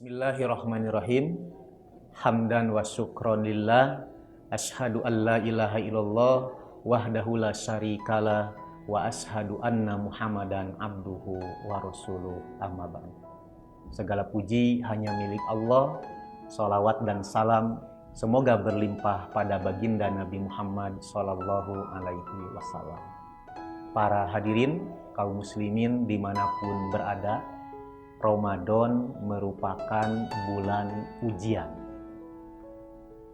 Bismillahirrahmanirrahim. Hamdan wa syukron lillah. Ashhadu an la ilaha illallah wahdahu la syarikalah wa ashhadu anna Muhammadan abduhu wa rasuluh, amma ba'd. Segala puji hanya milik Allah. Salawat dan salam semoga berlimpah pada baginda Nabi Muhammad sallallahu alaihi wasallam. Para hadirin kaum muslimin dimanapun berada, Ramadan merupakan bulan ujian.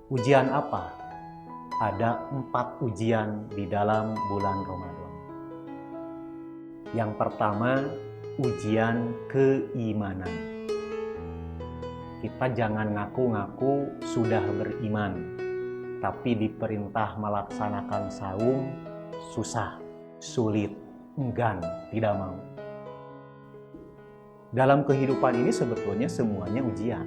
Ujian apa? Ada 4 ujian di dalam bulan Ramadan. Yang pertama, ujian keimanan. Kita jangan ngaku-ngaku sudah beriman, tapi diperintah melaksanakan saum susah, sulit, enggan, tidak mau. Dalam kehidupan ini sebetulnya semuanya ujian.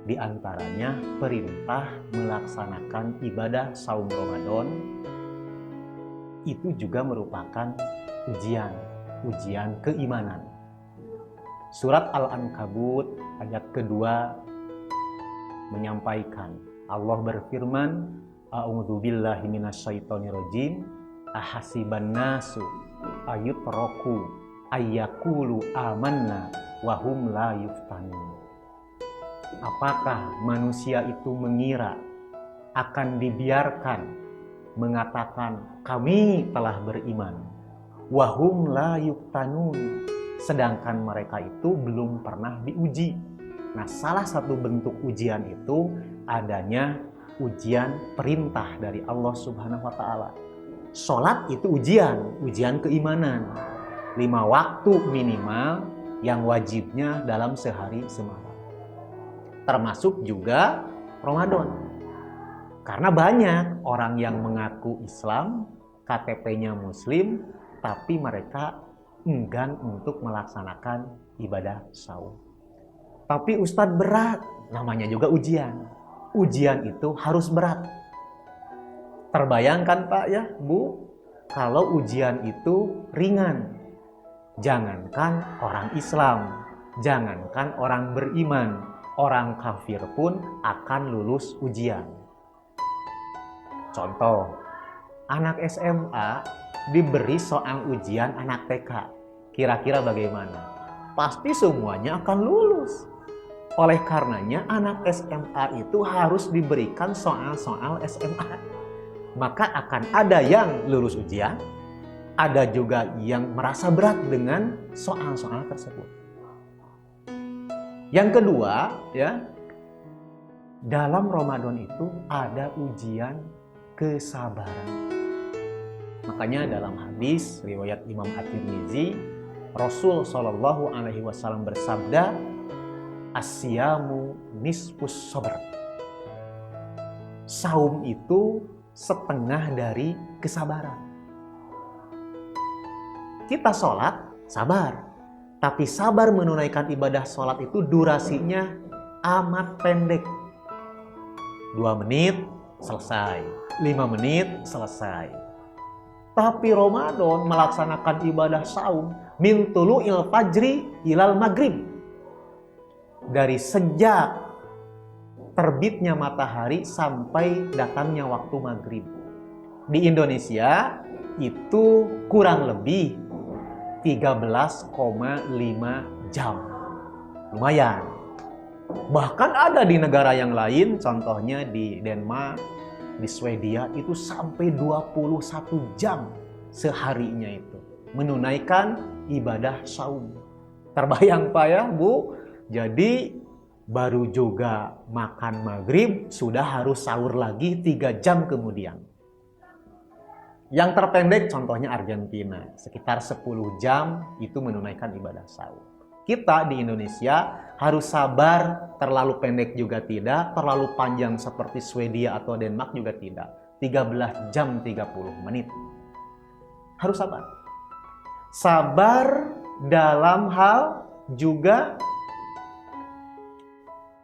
Di antaranya perintah melaksanakan ibadah saum Ramadan itu juga merupakan ujian keimanan. Surat Al-Ankabut ayat kedua menyampaikan, Allah berfirman, A'udzubillahi minasyaitonirrajim, ahasiban nasu ayutraku ayyakulu amanna wahum la yuftanun. Apakah manusia itu mengira akan dibiarkan mengatakan kami telah beriman, wahum la yuftanun, sedangkan mereka itu belum pernah diuji. Nah, salah satu bentuk ujian itu adanya ujian perintah dari Allah Subhanahu wa taala. Salat itu ujian keimanan. 5 waktu minimal yang wajibnya dalam sehari semalam. Termasuk juga Ramadan. Karena banyak orang yang mengaku Islam, KTP-nya Muslim, tapi mereka enggan untuk melaksanakan ibadah saum. Tapi Ustadz berat, namanya juga ujian. Ujian itu harus berat. Terbayangkan Pak ya, Bu, kalau ujian itu ringan. Jangankan orang Islam, jangankan orang beriman, orang kafir pun akan lulus ujian. Contoh, anak SMA diberi soal ujian anak TK. Kira-kira bagaimana? Pasti semuanya akan lulus. Oleh karenanya anak SMA itu harus diberikan soal-soal SMA. Maka akan ada yang lulus ujian, ada juga yang merasa berat dengan soal-soal tersebut. Yang kedua, ya, dalam Ramadan itu ada ujian kesabaran. Makanya dalam hadis riwayat Imam At-Tirmizi, Rasul Shallallahu alaihi wasallam bersabda, "As-siyamu nisfus sabr." Saum itu setengah dari kesabaran. Kita sholat, sabar. Tapi sabar menunaikan ibadah sholat itu durasinya amat pendek. 2 menit, selesai. 5 menit, selesai. Tapi Ramadan melaksanakan ibadah saum min tulu'il fajri ilal maghrib. Dari sejak terbitnya matahari sampai datangnya waktu maghrib. Di Indonesia itu kurang lebih 13,5 jam. Lumayan. Bahkan ada di negara yang lain, contohnya di Denmark, di Swedia itu sampai 21 jam seharinya itu menunaikan ibadah saum. Terbayang Pak ya, Bu? Jadi baru juga makan maghrib sudah harus sahur lagi 3 jam kemudian. Yang terpendek contohnya Argentina, sekitar 10 jam itu menunaikan ibadah saum. Kita di Indonesia harus sabar, terlalu pendek juga tidak, terlalu panjang seperti Swedia atau Denmark juga tidak. 13 jam 30 menit. Harus sabar. Sabar dalam hal juga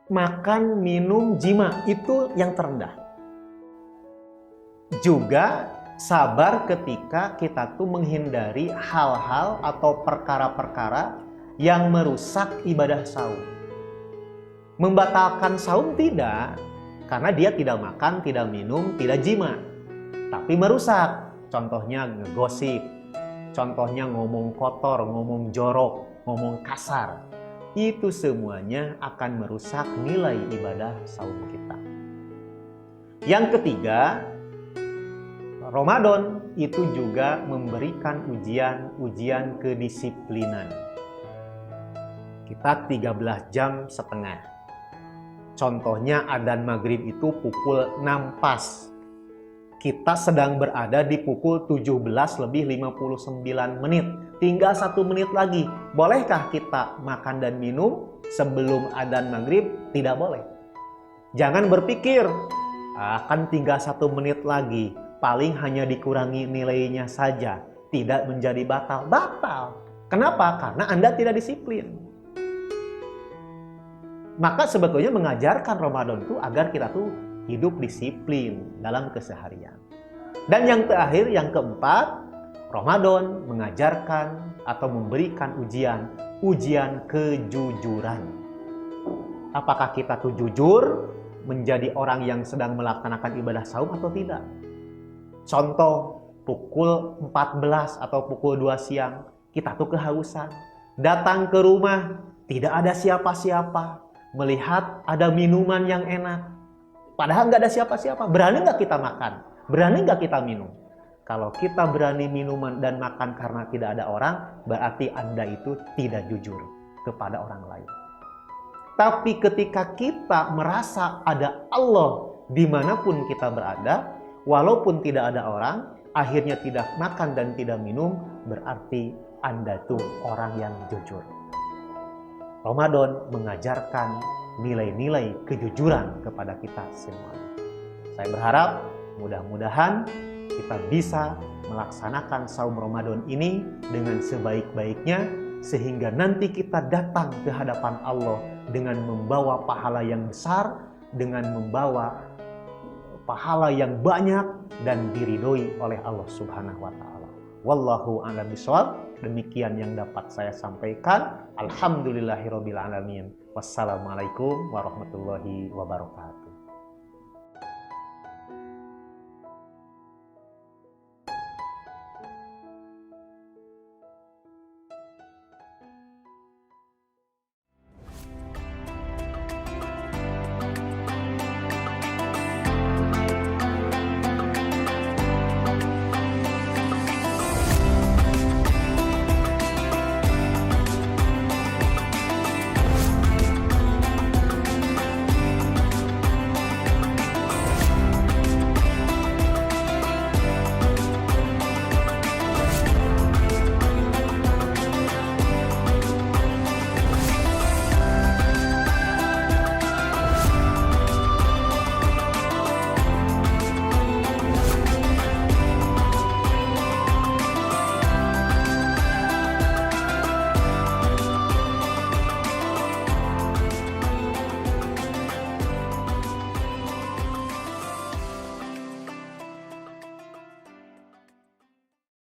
makan, minum, jima, itu yang terendah. Juga sabar ketika kita tuh menghindari hal-hal atau perkara-perkara yang merusak ibadah saum. Membatalkan saum tidak, karena dia tidak makan, tidak minum, tidak jima. Tapi merusak. Contohnya ngegosip, contohnya ngomong kotor, ngomong jorok, ngomong kasar. Itu semuanya akan merusak nilai ibadah saum kita. Yang ketiga, Ramadan itu juga memberikan ujian kedisiplinan. Kita 13 jam setengah. Contohnya adzan maghrib itu pukul 6 pas. Kita sedang berada di pukul 17 lebih 59 menit. Tinggal 1 menit lagi. Bolehkah kita makan dan minum sebelum adzan maghrib? Tidak boleh. Jangan berpikir, akan tinggal 1 menit lagi. Paling hanya dikurangi nilainya saja. Tidak menjadi batal. Batal. Kenapa? Karena Anda tidak disiplin. Maka sebetulnya mengajarkan Ramadan itu agar kita tuh hidup disiplin dalam keseharian. Dan yang terakhir, yang keempat, Ramadan mengajarkan atau memberikan ujian kejujuran. Apakah kita tuh jujur menjadi orang yang sedang melaksanakan ibadah saum atau tidak? Contoh, pukul 14 atau pukul 2 siang, kita tuh kehausan. Datang ke rumah, tidak ada siapa-siapa. Melihat ada minuman yang enak, padahal nggak ada siapa-siapa. Berani nggak kita makan? Berani nggak kita minum? Kalau kita berani minuman dan makan karena tidak ada orang, berarti Anda itu tidak jujur kepada orang lain. Tapi ketika kita merasa ada Allah dimanapun kita berada, walaupun tidak ada orang, akhirnya tidak makan dan tidak minum, berarti Anda itu orang yang jujur. Ramadan mengajarkan nilai-nilai kejujuran kepada kita semua. Saya berharap mudah-mudahan kita bisa melaksanakan saum Ramadan ini dengan sebaik-baiknya sehingga nanti kita datang ke hadapan Allah dengan membawa pahala yang besar, dengan membawa pahala yang banyak dan diridhoi oleh Allah Subhanahu wa taala. Wallahu a'lam bishawab. Demikian yang dapat saya sampaikan. Alhamdulillahirabbil alamin. Wassalamualaikum warahmatullahi wabarakatuh.